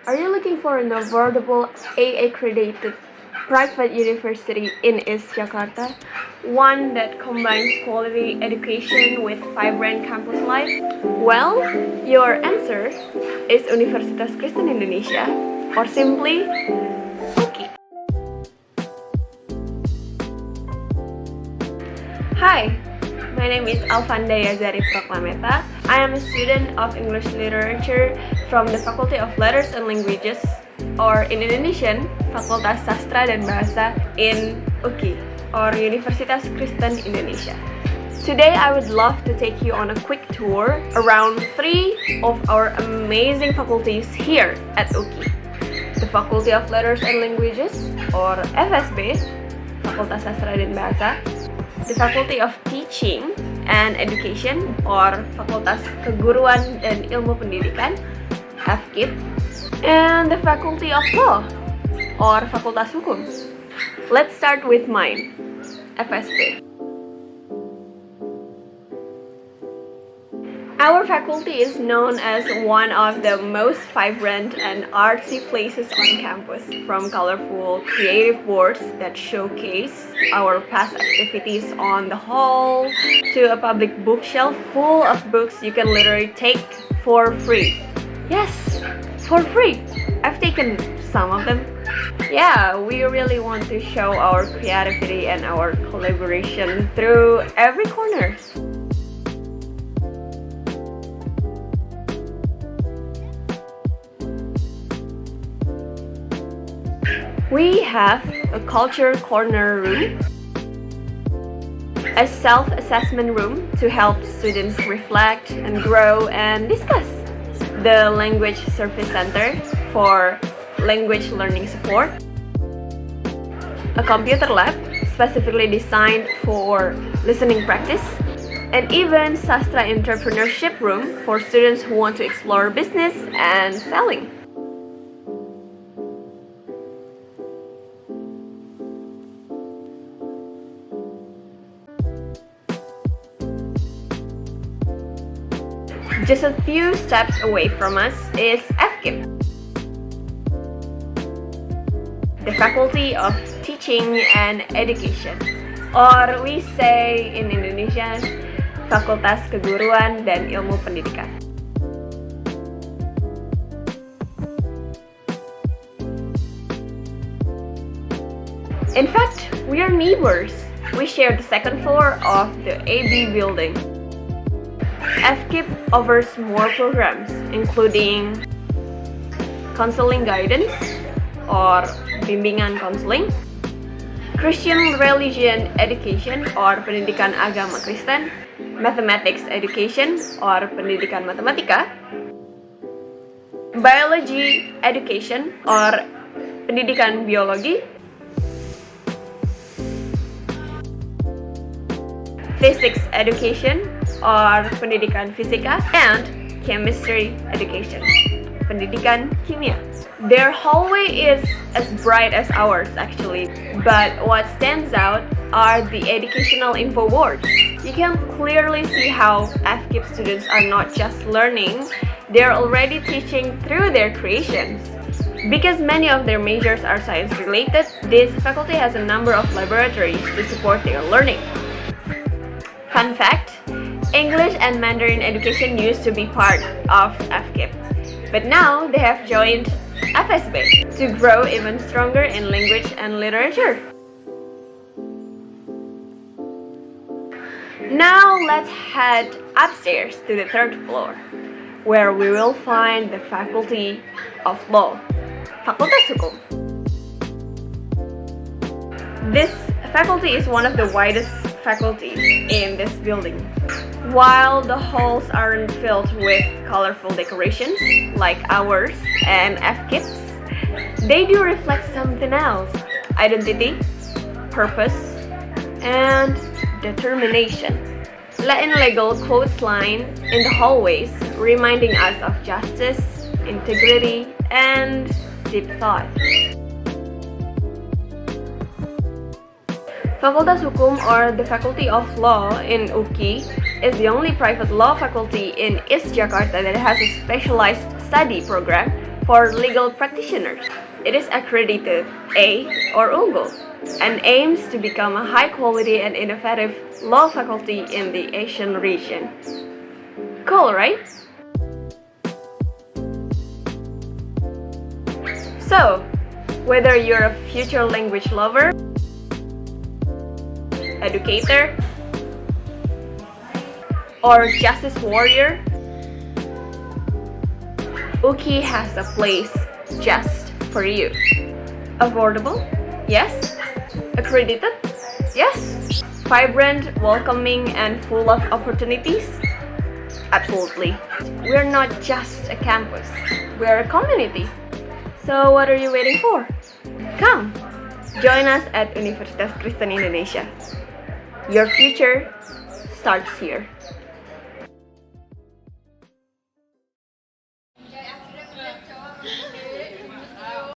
Are you looking for an affordable A-accredited private university in East Jakarta? One that combines quality education with vibrant campus life? Well, your answer is Universitas Kristen Indonesia, or simply UKI. Hi, my name is Alvanda Proklameta. I am a student of English Literature from the Faculty of Letters and Languages, or in Indonesian, Fakultas Sastra dan Bahasa in UKI, or Universitas Kristen Indonesia. Today, I would love to take you on a quick tour around 3 of our amazing faculties here at UKI. The Faculty of Letters and Languages, or FSB, Fakultas Sastra dan Bahasa, the Faculty of Teaching and Education, or Fakultas Keguruan dan Ilmu Pendidikan, FKIP, and the Faculty of Law, or Fakultas Hukum. Let's start with mine, FSB. Our faculty is known as one of the most vibrant and artsy places on campus, from colorful creative boards that showcase our past activities on the hall, to a public bookshelf full of books you can literally take for free. Yes, for free! I've taken some of them. Yeah, we really want to show our creativity and our collaboration through every corner. We have a culture corner room, a self-assessment room to help students reflect and grow and discuss, the language service center for language learning support, a computer lab specifically designed for listening practice, and even Sastra entrepreneurship room for students who want to explore business and selling. Just a few steps away from us is FKIP, the Faculty of Teaching and Education, or we say in Indonesian, Fakultas Keguruan dan Ilmu Pendidikan. In fact, we are neighbors. We share the second floor of the AB building. FKIP offers more programs, including counseling guidance or bimbingan counseling, Christian religion education or pendidikan agama Kristen, mathematics education or pendidikan matematika, biology education or pendidikan biologi, physics education or pendidikan fisika, and chemistry education, pendidikan kimia. Their hallway is as bright as ours actually, but what stands out are the educational info boards. You can clearly see how FKIP students are not just learning, they're already teaching through their creations. Because many of their majors are science related, this faculty has a number of laboratories to support their learning. Fun fact, English and Mandarin education used to be part of FKIP, but now they have joined FSB to grow even stronger in language and literature. Now let's head upstairs to the 3rd floor, where we will find the Faculty of Law, Fakultas Hukum. This faculty is one of the widest faculties in this building. While the halls aren't filled with colorful decorations like ours and FKIP's, they do reflect something else: identity, purpose, and determination. Latin legal quotes line in the hallways, reminding us of justice, integrity, and deep thought. Fakultas Hukum, or the Faculty of Law in UKI, is the only private law faculty in East Jakarta that has a specialized study program for legal practitioners. It is accredited A or unggul and aims to become a high-quality and innovative law faculty in the Asian region. Cool, right? So, whether you're a future language lover, educator, or justice warrior, UKI has a place just for you. Affordable? Yes. Accredited? Yes. Vibrant, welcoming, and full of opportunities? Absolutely. We're not just a campus, we're a community. So what are you waiting for? Come, join us at Universitas Kristen Indonesia. Your future starts here.